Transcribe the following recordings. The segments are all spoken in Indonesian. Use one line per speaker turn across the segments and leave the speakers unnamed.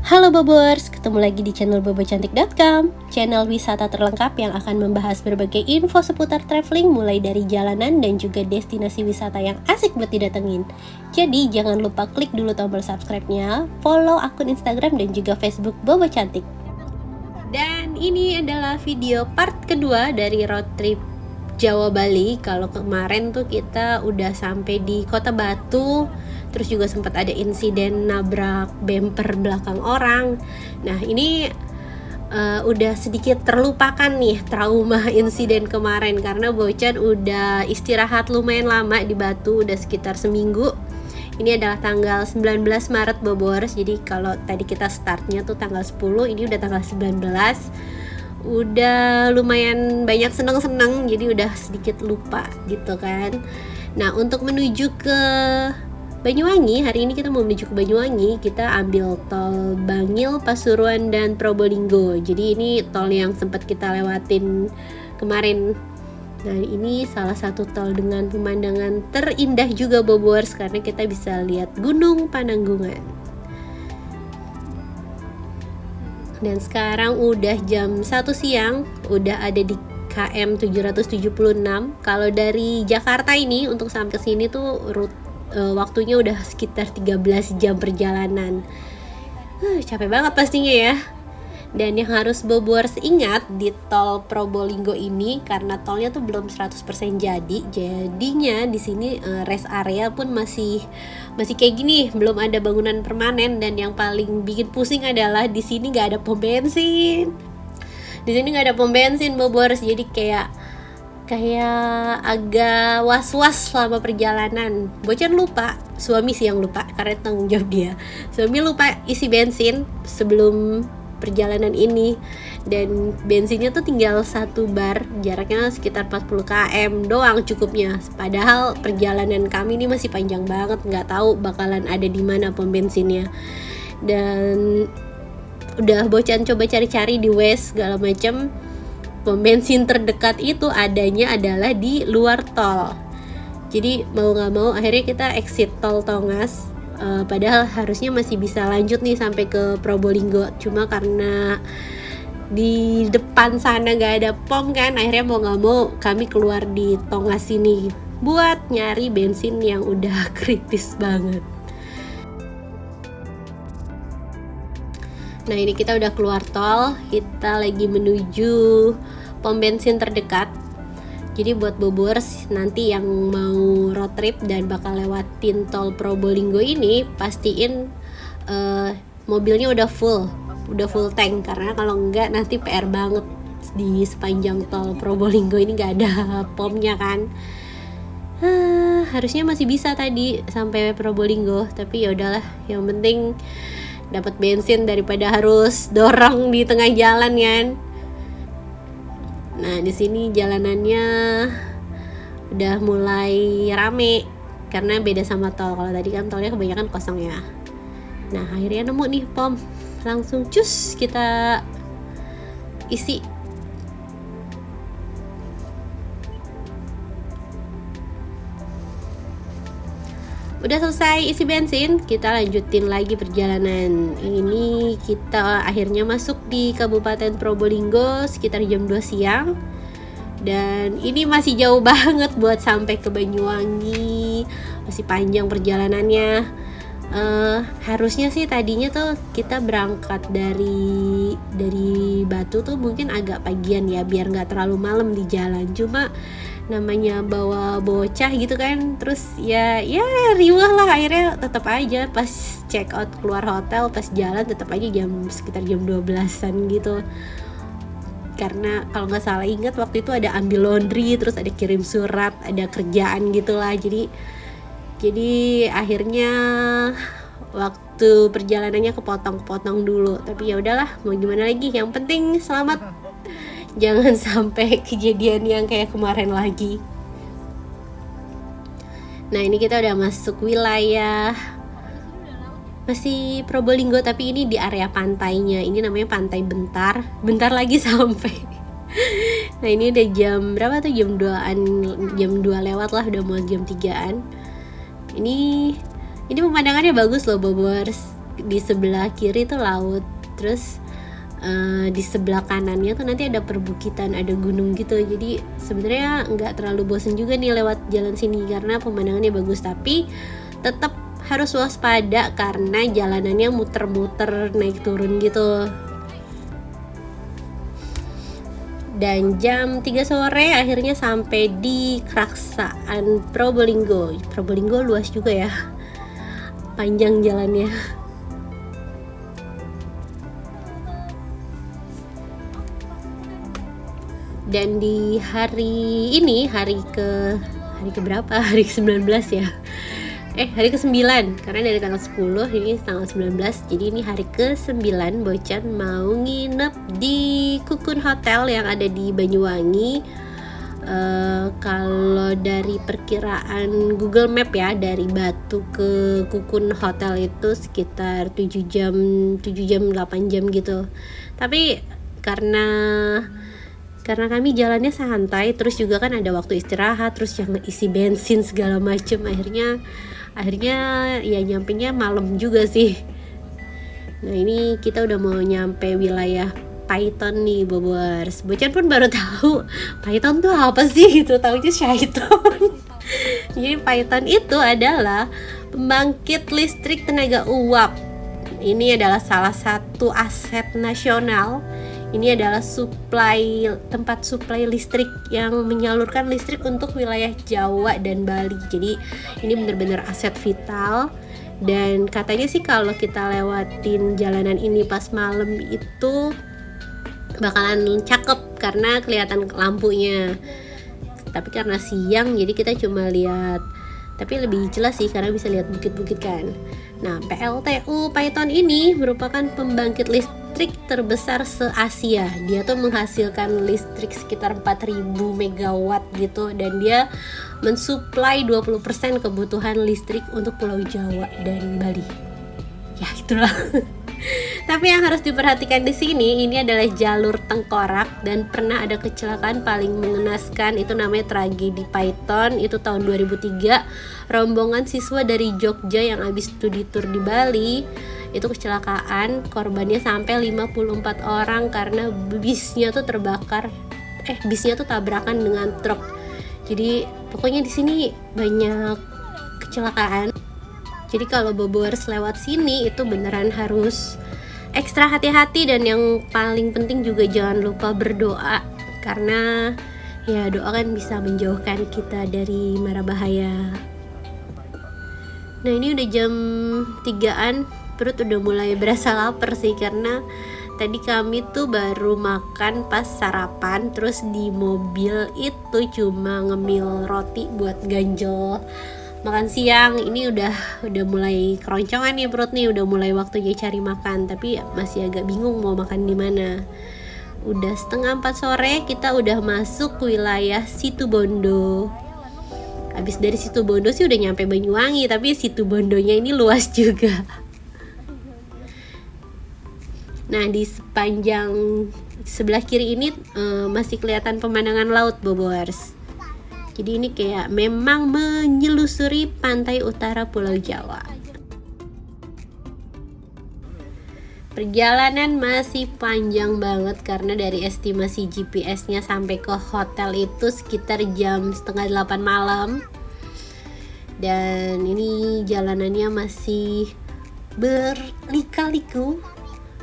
Halo Bobers, ketemu lagi di channel bobocantik.com, channel wisata terlengkap yang akan membahas berbagai info seputar traveling mulai dari jalanan dan juga destinasi wisata yang asik buat didatengin. Jadi jangan lupa klik dulu tombol subscribe-nya, follow akun Instagram dan juga Facebook Bobo Cantik. Dan ini adalah video part kedua dari road trip Jawa Bali. Kalau kemarin tuh kita udah sampai di Kota Batu, terus juga sempat ada insiden nabrak bumper belakang orang. Nah ini udah sedikit terlupakan nih trauma insiden kemarin, karena Bocan udah istirahat lumayan lama di Batu, udah sekitar seminggu. Ini adalah tanggal 19 Maret Bobors. Jadi kalau tadi kita startnya tuh tanggal 10, ini udah tanggal 19. Udah lumayan banyak seneng-seneng, jadi udah sedikit lupa gitu kan. Nah untuk menuju ke Banyuwangi, hari ini kita mau menuju ke Banyuwangi. Kita ambil tol Bangil, Pasuruan, dan Probolinggo. Jadi ini tol yang sempat kita lewatin kemarin. Nah ini salah satu tol dengan pemandangan terindah juga Bobors, karena kita bisa lihat Gunung Pananggungan. Dan sekarang udah jam 1 siang, udah ada di KM 776. Kalau dari Jakarta ini untuk sampai ke sini tuh waktunya udah sekitar 13 jam perjalanan. Capek banget pastinya ya. Dan yang harus Bobors ingat di tol Probolinggo ini, karena tolnya tuh belum 100% jadinya di sini rest area pun masih kayak gini, belum ada bangunan permanen. Dan yang paling bikin pusing adalah di sini nggak ada pom bensin. Bobors, jadi kayak agak was-was selama perjalanan. Bocan lupa, suami sih yang lupa karena tanggung jawab dia. Suami lupa isi bensin sebelum perjalanan ini, dan bensinnya tuh tinggal 1 bar, jaraknya sekitar 40 km doang cukupnya. Padahal perjalanan kami ini masih panjang banget, nggak tahu bakalan ada di mana pom bensinnya. Dan udah Bocan coba cari-cari di Waze segala macam, pom bensin terdekat itu adanya adalah di luar tol. Jadi mau nggak mau akhirnya kita exit tol Tongas. Padahal harusnya masih bisa lanjut nih sampai ke Probolinggo, cuma karena di depan sana nggak ada pom kan, akhirnya mau nggak mau kami keluar di Tongas ini buat nyari bensin yang udah kritis banget. Nah ini kita udah keluar tol, kita lagi menuju pom bensin terdekat. Jadi buat Bobors nanti yang mau road trip dan bakal lewatin tol Probolinggo ini, pastiin mobilnya udah full tank, karena kalau enggak nanti PR banget di sepanjang tol Probolinggo ini nggak ada pomnya kan. Harusnya masih bisa tadi sampai Probolinggo, tapi ya udahlah, yang penting dapat bensin daripada harus dorong di tengah jalan kan. Nah di sini jalanannya udah mulai rame karena beda sama tol. Kalau tadi kan tolnya kebanyakan kosong ya. Nah akhirnya nemu nih pom, langsung cus kita isi. Udah selesai isi bensin, kita lanjutin lagi perjalanan. Ini kita akhirnya masuk di Kabupaten Probolinggo sekitar jam 2 siang. Dan ini masih jauh banget buat sampai ke Banyuwangi, masih panjang perjalanannya. Harusnya sih tadinya tuh kita berangkat dari Batu tuh mungkin agak pagian ya, biar nggak terlalu malam di jalan. Cuma namanya bawa bocah gitu kan, terus ya riwah lah, akhirnya tetap aja pas check out keluar hotel, pas jalan tetap aja sekitar jam 12-an gitu. Karena kalau nggak salah ingat waktu itu ada ambil laundry, terus ada kirim surat, ada kerjaan gitulah. Jadi akhirnya waktu perjalanannya kepotong dulu. Tapi ya udahlah, mau gimana lagi, yang penting selamat. Jangan sampai kejadian yang kayak kemarin lagi. Nah ini kita udah masuk wilayah masih Probolinggo, tapi ini di area pantainya. Ini namanya Pantai Bentar. Bentar lagi sampai. Nah ini udah jam berapa tuh, jam 2 lewat lah, udah mau jam 3-an. Ini pemandangannya bagus loh Bobors. di sebelah kiri tuh laut, terus di sebelah kanannya tuh nanti ada perbukitan, ada gunung gitu. Jadi sebenarnya nggak terlalu bosen juga nih lewat jalan sini karena pemandangannya bagus, tapi tetap harus waspada karena jalanannya muter-muter naik turun gitu. Dan jam 3 sore akhirnya sampai di Keraksaan Probolinggo. Probolinggo luas juga ya, panjang jalannya. Dan di hari ini, hari ke berapa? Hari ke-19 ya. Hari ke-9, karena dari tanggal 10 ini tanggal 19. Jadi ini hari ke-9 Bocan mau nginep di Kukun Hotel yang ada di Banyuwangi. Kalau dari perkiraan Google Map ya, dari Batu ke Kukun Hotel itu sekitar 7 jam 8 jam gitu. Tapi karena kami jalannya santai, terus juga kan ada waktu istirahat, terus yang isi bensin segala macem, akhirnya ya nyampenya malam juga sih. Nah ini kita udah mau nyampe wilayah Python nih Bobers. Bocan pun baru tahu Python tuh apa sih gitu, taunya Syaiton. Jadi Python itu adalah pembangkit listrik tenaga uap. Ini adalah salah satu aset nasional. Ini adalah tempat suplai listrik yang menyalurkan listrik untuk wilayah Jawa dan Bali. Jadi ini benar-benar aset vital. Dan katanya sih kalau kita lewatin jalanan ini pas malam itu bakalan cakep karena kelihatan lampunya. Tapi karena siang jadi kita cuma lihat, tapi lebih jelas sih karena bisa lihat bukit-bukit kan. Nah, PLTU Python ini merupakan pembangkit listrik terbesar se-Asia. Dia tuh menghasilkan listrik sekitar 4000 megawatt gitu, dan dia mensuplai 20% kebutuhan listrik untuk Pulau Jawa dan Bali. Ya, itulah. Tapi yang harus diperhatikan di sini ini adalah jalur tengkorak, dan pernah ada kecelakaan paling mengenaskan, itu namanya tragedi Python. Itu tahun 2003, rombongan siswa dari Jogja yang habis studi tour di Bali itu kecelakaan, korbannya sampai 54 orang karena bisnya tuh tabrakan dengan truk. Jadi pokoknya di sini banyak kecelakaan. Jadi kalau Bobers lewat sini itu beneran harus ekstra hati-hati, dan yang paling penting juga jangan lupa berdoa, karena ya doa kan bisa menjauhkan kita dari mara bahaya. Nah ini udah jam 3-an, perut udah mulai berasa lapar sih, karena tadi kami tuh baru makan pas sarapan, terus di mobil itu cuma ngemil roti buat ganjel makan siang. Ini udah mulai keroncongan nih perut nih, udah mulai waktunya cari makan, tapi masih agak bingung mau makan di mana. Udah 3:30 sore, kita udah masuk wilayah Situbondo. Habis dari Situbondo sih udah nyampe Banyuwangi, tapi Situbondonya ini luas juga. Nah di sepanjang sebelah kiri ini masih kelihatan pemandangan laut Bobers. Jadi ini kayak memang menyelusuri pantai utara Pulau Jawa. Perjalanan masih panjang banget karena dari estimasi GPS-nya sampai ke hotel itu sekitar jam 7:30 malam. Dan ini jalanannya masih berlika-liku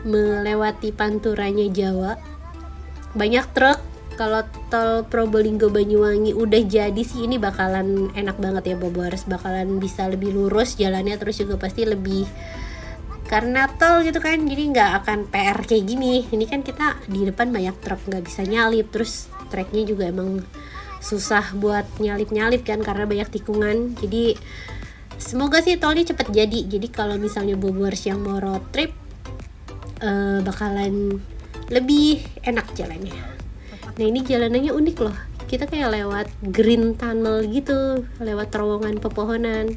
melewati panturanya Jawa. Banyak truk. Kalau tol Probolinggo Banyuwangi udah jadi sih ini bakalan enak banget ya Bobers, bakalan bisa lebih lurus jalannya, terus juga pasti lebih, karena tol gitu kan, jadi nggak akan PR kayak gini. Ini kan kita di depan banyak truk, nggak bisa nyalip, terus treknya juga emang susah buat nyalip kan karena banyak tikungan. Jadi semoga sih tolnya cepet jadi. Jadi kalau misalnya Bobers yang mau road trip bakalan lebih enak jalannya. Nah ini jalanannya unik loh, kita kayak lewat green tunnel gitu, lewat terowongan pepohonan.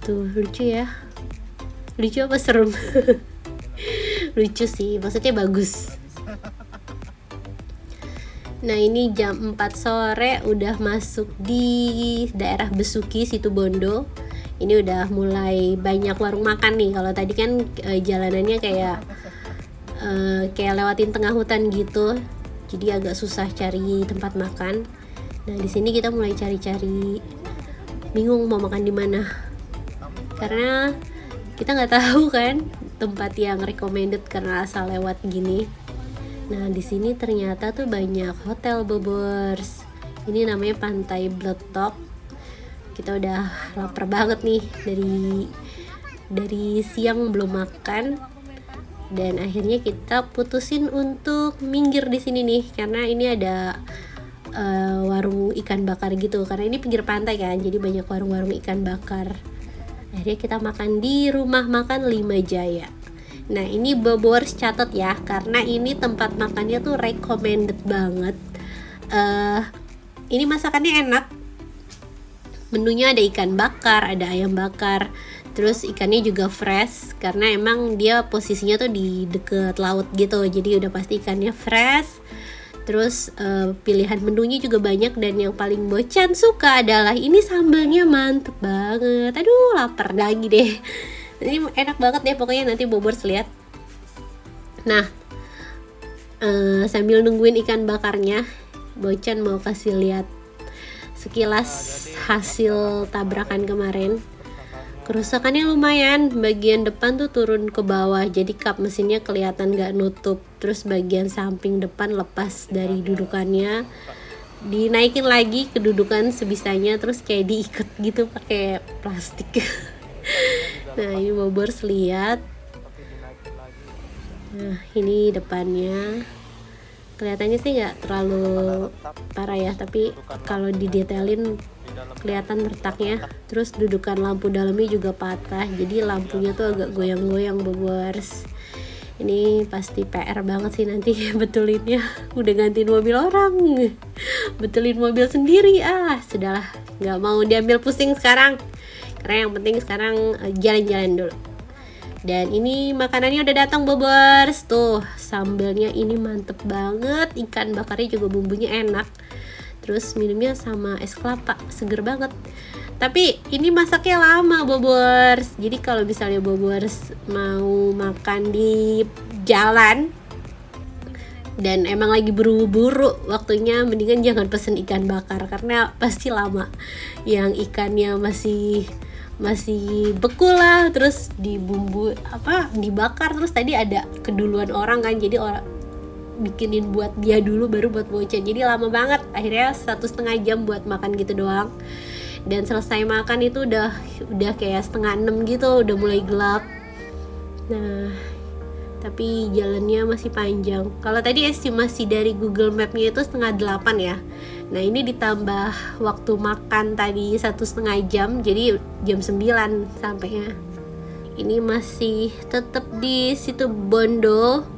Tuh lucu ya, lucu apa serem? Lucu sih, maksudnya bagus. Nah ini jam 4 sore udah masuk di daerah Besuki Situbondo. Ini udah mulai banyak warung makan nih. Kalau tadi kan jalanannya kayak lewatin tengah hutan gitu, jadi agak susah cari tempat makan. Nah di sini kita mulai cari-cari, bingung mau makan di mana karena kita nggak tahu kan tempat yang recommended karena asal lewat gini. Nah di sini ternyata tuh banyak hotel Bobors. Ini namanya Pantai Bletok. Kita udah lapar banget nih dari siang belum makan, dan akhirnya kita putusin untuk minggir di sini nih karena ini ada warung ikan bakar gitu, karena ini pinggir pantai kan, jadi banyak warung-warung ikan bakar. Akhirnya kita makan di rumah makan 5 Jaya. Nah ini Bobors catat ya, karena ini tempat makannya tuh recommended banget. Ini masakannya enak, menunya ada ikan bakar, ada ayam bakar, terus ikannya juga fresh karena emang dia posisinya tuh di deket laut gitu, jadi udah pasti ikannya fresh. Terus pilihan menunya juga banyak, dan yang paling Bocan suka adalah ini sambalnya mantep banget. Aduh lapar lagi deh. Ini enak banget deh pokoknya, nanti Bobors lihat. Nah sambil nungguin ikan bakarnya, Bocan mau kasih lihat sekilas hasil tabrakan kemarin. Kerusakannya lumayan, bagian depan tuh turun ke bawah, jadi kap mesinnya kelihatan gak nutup. Terus bagian samping depan lepas dari dudukannya, dinaikin lagi kedudukan sebisanya, terus kayak diikat gitu pakai plastik. Nah ini Bobors lihat. Nah ini depannya, kelihatannya sih nggak terlalu parah ya, tapi kalau didetailin kelihatan retaknya. Terus dudukan lampu dalamnya juga patah, jadi lampunya tuh agak goyang-goyang Bobors. Ini pasti PR banget sih nanti betulinnya. Udah gantiin mobil orang, betulin mobil sendiri. Sudahlah, nggak mau diambil pusing sekarang, karena yang penting sekarang jalan-jalan dulu. Dan ini makanannya udah datang Bobors. Tuh sambelnya ini mantep banget, ikan bakarnya juga bumbunya enak. Terus minumnya sama es kelapa, seger banget. Tapi ini masaknya lama Bobors. Jadi kalau misalnya Bobors mau makan di jalan dan emang lagi buru-buru waktunya, mendingan jangan pesen ikan bakar karena pasti lama. Yang ikannya masih beku lah, terus dibakar, terus tadi ada keduluan orang kan, jadi orang bikinin buat dia dulu baru buat Bocan, jadi lama banget. Akhirnya 1,5 jam buat makan gitu doang, dan selesai makan itu udah kayak 5:30 gitu, udah mulai gelap. Nah tapi jalannya masih panjang. Kalau tadi estimasi dari Google Map-nya itu 7:30 ya. Nah ini ditambah waktu makan tadi 1,5 jam, jadi jam 9 sampainya. Ini masih tetap di situ Bondo.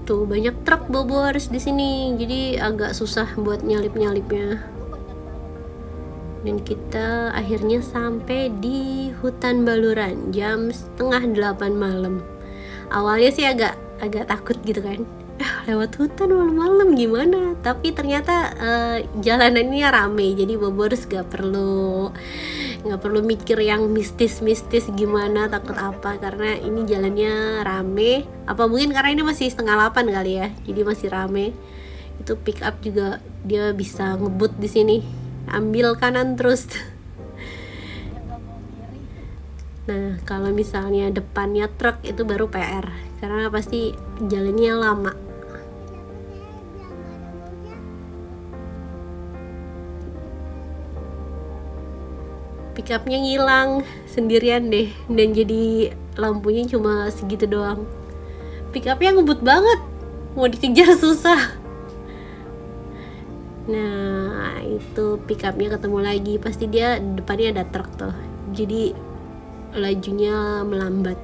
Tuh banyak truk Bobors di sini, jadi agak susah buat nyalip-nyalipnya. Dan kita akhirnya sampai di hutan Baluran jam 7:30 malam. Awalnya sih agak takut gitu kan, lewat hutan malam-malam gimana, tapi ternyata jalanannya rame, jadi Bobors gak perlu mikir yang mistis gimana, takut apa, karena ini jalannya rame. Apa mungkin karena ini masih 7:30 kali ya, jadi masih rame. Itu pick up juga dia bisa ngebut di sini, ambil kanan terus. Nah kalau misalnya depannya truk itu baru PR, karena pasti jalannya lama. Pickupnya ngilang sendirian deh, dan jadi lampunya cuma segitu doang. Pickupnya ngebut banget, mau dikejar susah. Nah itu pickupnya ketemu lagi, pasti dia depannya ada truk tuh, jadi lajunya melambat.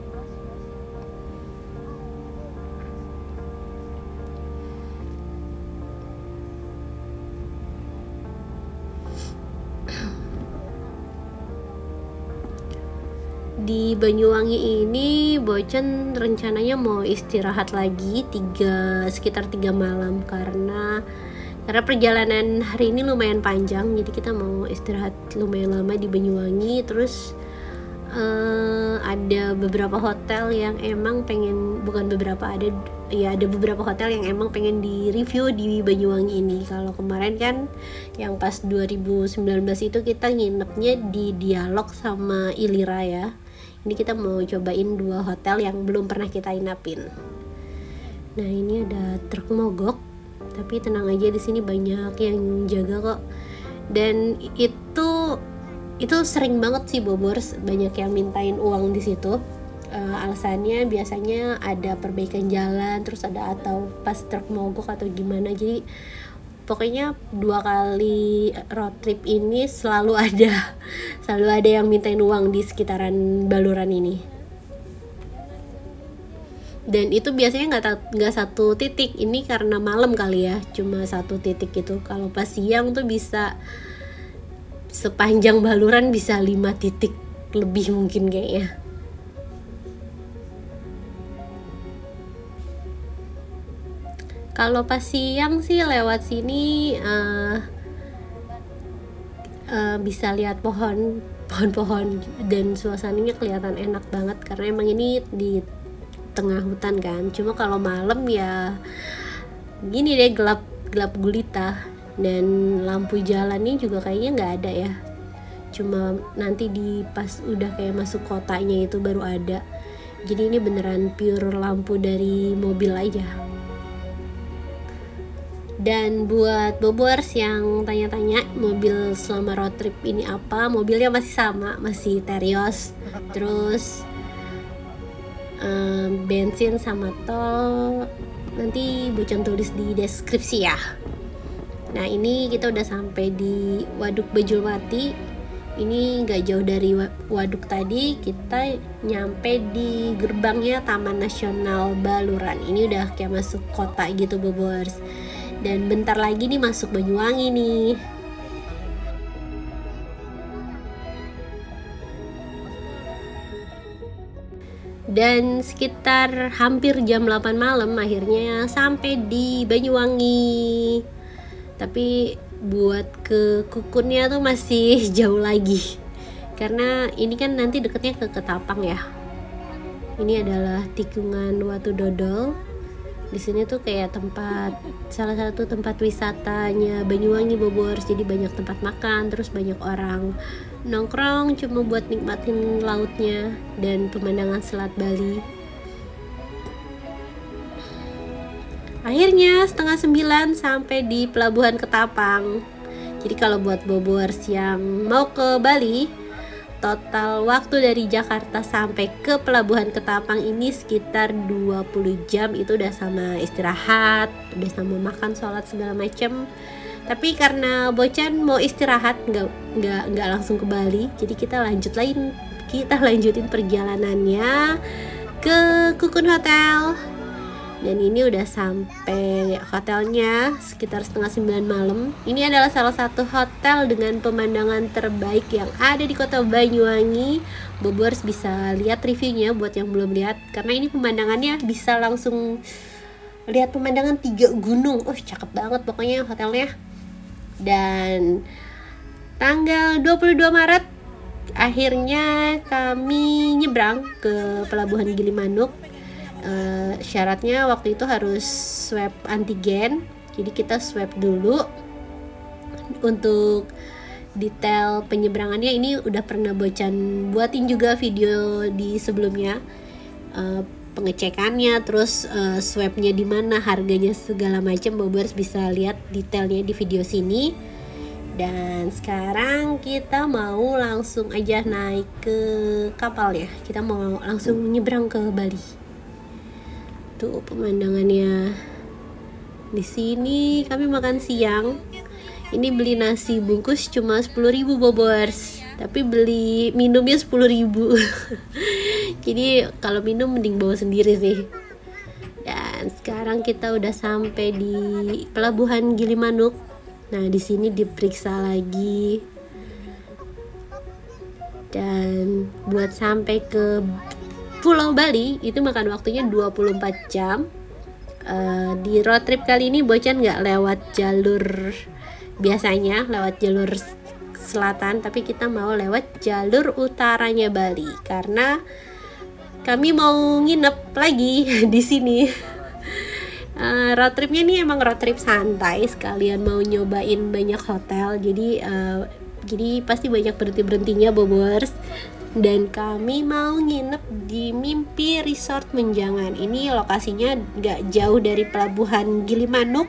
Di Banyuwangi ini Bocan rencananya mau istirahat lagi sekitar 3 malam, karena Karena perjalanan hari ini lumayan panjang, jadi kita mau istirahat lumayan lama di Banyuwangi. Terus ada beberapa hotel yang emang pengen, bukan beberapa, ada beberapa hotel yang emang pengen di review di Banyuwangi ini. Kalau kemarin kan yang pas 2019 itu kita nginepnya di Dialog sama Ilira ya. Ini kita mau cobain 2 hotel yang belum pernah kita inapin. Nah, ini ada truk mogok, tapi tenang aja, di sini banyak yang jaga kok. Dan itu sering banget sih Bobors, banyak yang mintain uang di situ. Alasannya biasanya ada perbaikan jalan, terus ada atau pas truk mogok atau gimana. Jadi pokoknya 2 kali road trip ini selalu ada yang mintain uang di sekitaran Baluran ini. Dan itu biasanya nggak satu titik, ini karena malam kali ya, cuma satu titik gitu. Kalau pas siang tuh bisa sepanjang Baluran bisa 5 titik lebih mungkin kayaknya. Kalau pas siang sih lewat sini bisa lihat pohon-pohon dan suasananya kelihatan enak banget karena emang ini di tengah hutan kan. Cuma kalau malam ya gini deh, gelap gulita, dan lampu jalannya juga kayaknya nggak ada ya. Cuma nanti di pas udah kayak masuk kotanya itu baru ada. Jadi ini beneran pure lampu dari mobil aja. Dan buat Bobors yang tanya-tanya mobil selama road trip ini apa, mobilnya masih sama, masih Terios. Terus bensin sama tol nanti Bocon tulis di deskripsi ya. Nah, ini kita udah sampai di Waduk Bajulmati. Ini gak jauh dari waduk tadi, kita nyampe di gerbangnya Taman Nasional Baluran. Ini udah kayak masuk kota gitu Bobors. Dan bentar lagi nih masuk Banyuwangi nih. Dan sekitar hampir jam 8 malam akhirnya sampai di Banyuwangi. Tapi buat ke Kukunnya tuh masih jauh lagi. Karena ini kan nanti deketnya ke Ketapang ya. Ini adalah tikungan Watu Dodol. Di sini tuh kayak salah satu tempat wisatanya Banyuwangi Bobors. Jadi banyak tempat makan, terus banyak orang nongkrong cuma buat nikmatin lautnya dan pemandangan Selat Bali. Akhirnya 8:30 sampai di Pelabuhan Ketapang. Jadi kalau buat Bobors yang mau ke Bali, total waktu dari Jakarta sampai ke Pelabuhan Ketapang ini sekitar 20 jam. Itu udah sama istirahat, udah sama makan, sholat segala macem. Tapi karena Bocan mau istirahat, nggak langsung ke Bali, jadi kita lanjutin perjalanannya ke Kukun Hotel. Dan ini udah sampai hotelnya sekitar 8:30 malam. Ini adalah salah satu hotel dengan pemandangan terbaik yang ada di kota Banyuwangi. Bobors bisa lihat reviewnya buat yang belum lihat, karena ini pemandangannya bisa langsung lihat pemandangan 3 gunung. Cakep banget pokoknya hotelnya. Dan tanggal 22 Maret akhirnya kami nyebrang ke Pelabuhan Gilimanuk. Syaratnya waktu itu harus swab antigen, jadi kita swab dulu. Untuk detail penyeberangannya ini udah pernah Bocan buatin juga video di sebelumnya, pengecekannya, terus swabnya di mana, harganya segala macam. Bobors bisa lihat detailnya di video sini. Dan sekarang kita mau langsung aja naik ke kapal ya, kita mau langsung nyebrang ke Bali. Tuh pemandangannya. Di sini kami makan siang. Ini beli nasi bungkus cuma 10.000 Bobors, tapi beli minumnya 10.000. Jadi kalau minum mending bawa sendiri sih. Dan sekarang kita udah sampai di Pelabuhan Gilimanuk. Nah, di sini diperiksa lagi. Dan buat sampai ke Pulau Bali itu makan waktunya 24 jam. Di road trip kali ini Bocan nggak lewat jalur biasanya, lewat jalur selatan, tapi kita mau lewat jalur utaranya Bali karena kami mau nginep lagi di sini. Road tripnya ini emang road trip santai, sekalian mau nyobain banyak hotel, jadi pasti banyak berhentinya Bobors. Dan kami mau nginep di Mimpi Resort Menjangan. Ini lokasinya gak jauh dari pelabuhan Gilimanuk,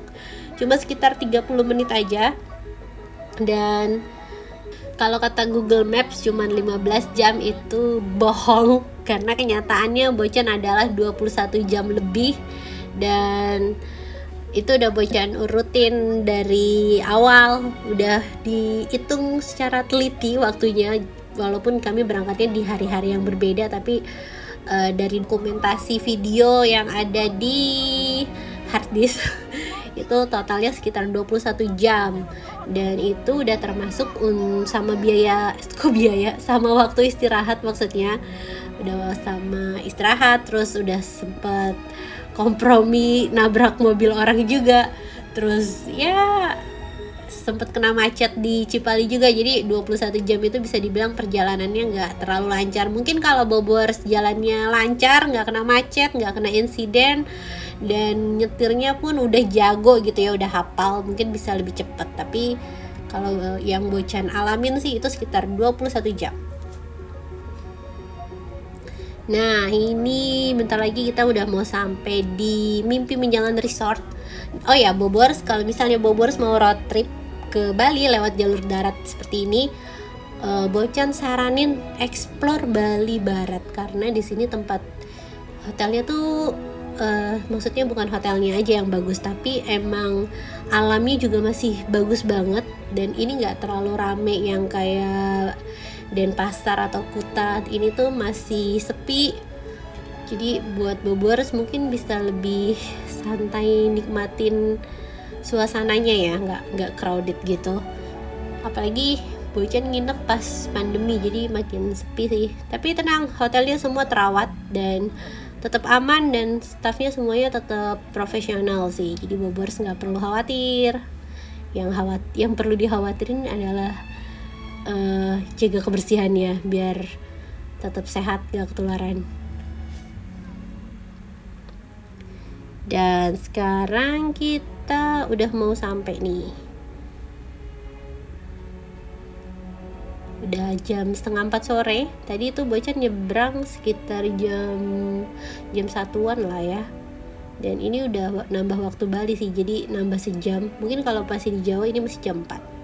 cuma sekitar 30 menit aja. Dan kalau kata Google Maps cuma 15 jam itu bohong, karena kenyataannya Bocan adalah 21 jam lebih. Dan itu udah Bocan urutin dari awal, udah dihitung secara teliti waktunya, walaupun kami berangkatnya di hari-hari yang berbeda, tapi dari dokumentasi video yang ada di harddisk itu totalnya sekitar 21 jam, dan itu udah termasuk sama sama waktu istirahat, maksudnya udah sama istirahat, terus udah sempet kompromi nabrak mobil orang juga, terus ya sempet kena macet di Cipali juga. Jadi 21 jam itu bisa dibilang perjalanannya nggak terlalu lancar. Mungkin kalau Bobors jalannya lancar, nggak kena macet, nggak kena insiden, dan nyetirnya pun udah jago gitu ya, udah hafal, mungkin bisa lebih cepat. Tapi kalau yang Bocan alamin sih itu sekitar 21 jam. Nah, ini bentar lagi kita udah mau sampai di Mimpi Menjangan Resort. Oh ya, Bobors, kalau misalnya Bobors mau road trip ke Bali lewat jalur darat seperti ini, Bocan saranin explore Bali Barat, karena di sini tempat hotelnya tuh maksudnya bukan hotelnya aja yang bagus, tapi emang alamnya juga masih bagus banget. Dan ini nggak terlalu rame yang kayak Denpasar atau Kuta, ini tuh masih sepi. Jadi buat Bobors mungkin bisa lebih santai nikmatin suasananya ya, nggak crowded gitu. Apalagi Bocan nginep pas pandemi, jadi makin sepi sih. Tapi tenang, hotelnya semua terawat dan tetap aman, dan staffnya semuanya tetap profesional sih. Jadi Bobors nggak perlu khawatir. Yang perlu dikhawatirin adalah jaga kebersihannya biar tetap sehat, gak ketularan. Dan sekarang kita udah mau sampai nih, udah jam 3:30 sore. Tadi itu Bocan nyebrang sekitar jam 1-an lah ya, dan ini udah nambah waktu Bali sih, jadi nambah sejam. Mungkin kalau masih di Jawa ini masih jam 4.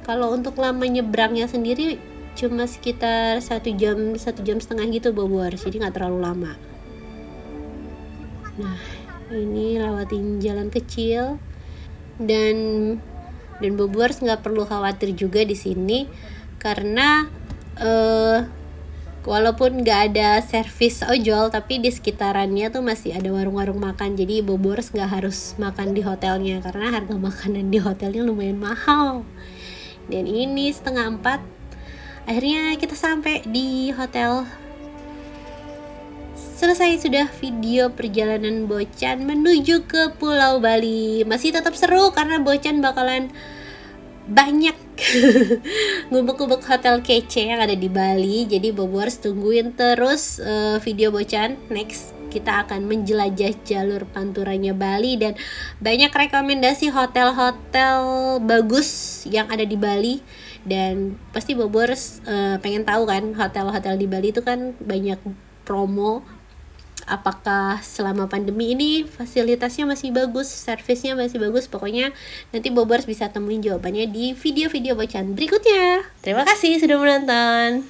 Kalau untuk lama nyebrangnya sendiri cuma sekitar 1 jam 1,5 jam gitu Bobors, jadi nggak terlalu lama. Nah, ini lewatin jalan kecil, dan Bobors nggak perlu khawatir juga di sini, karena walaupun nggak ada servis ojol, tapi di sekitarannya tuh masih ada warung-warung makan. Jadi Bobors nggak harus makan di hotelnya, karena harga makanan di hotelnya lumayan mahal. Dan ini 3:30 akhirnya kita sampai di hotel. Selesai sudah video perjalanan Bocan menuju ke Pulau Bali. Masih tetap seru karena Bocan bakalan banyak ngubek-ngubek hotel kece yang ada di Bali. Jadi Bobors tungguin terus video Bocan. Next kita akan menjelajah jalur panturanya Bali, dan banyak rekomendasi hotel-hotel bagus yang ada di Bali. Dan pasti Bobors pengen tahu kan, hotel-hotel di Bali itu kan banyak promo. Apakah selama pandemi ini fasilitasnya masih bagus, servisnya masih bagus? Pokoknya nanti Bobors bisa temuin jawabannya di video-video Bocan berikutnya. Terima kasih sudah menonton.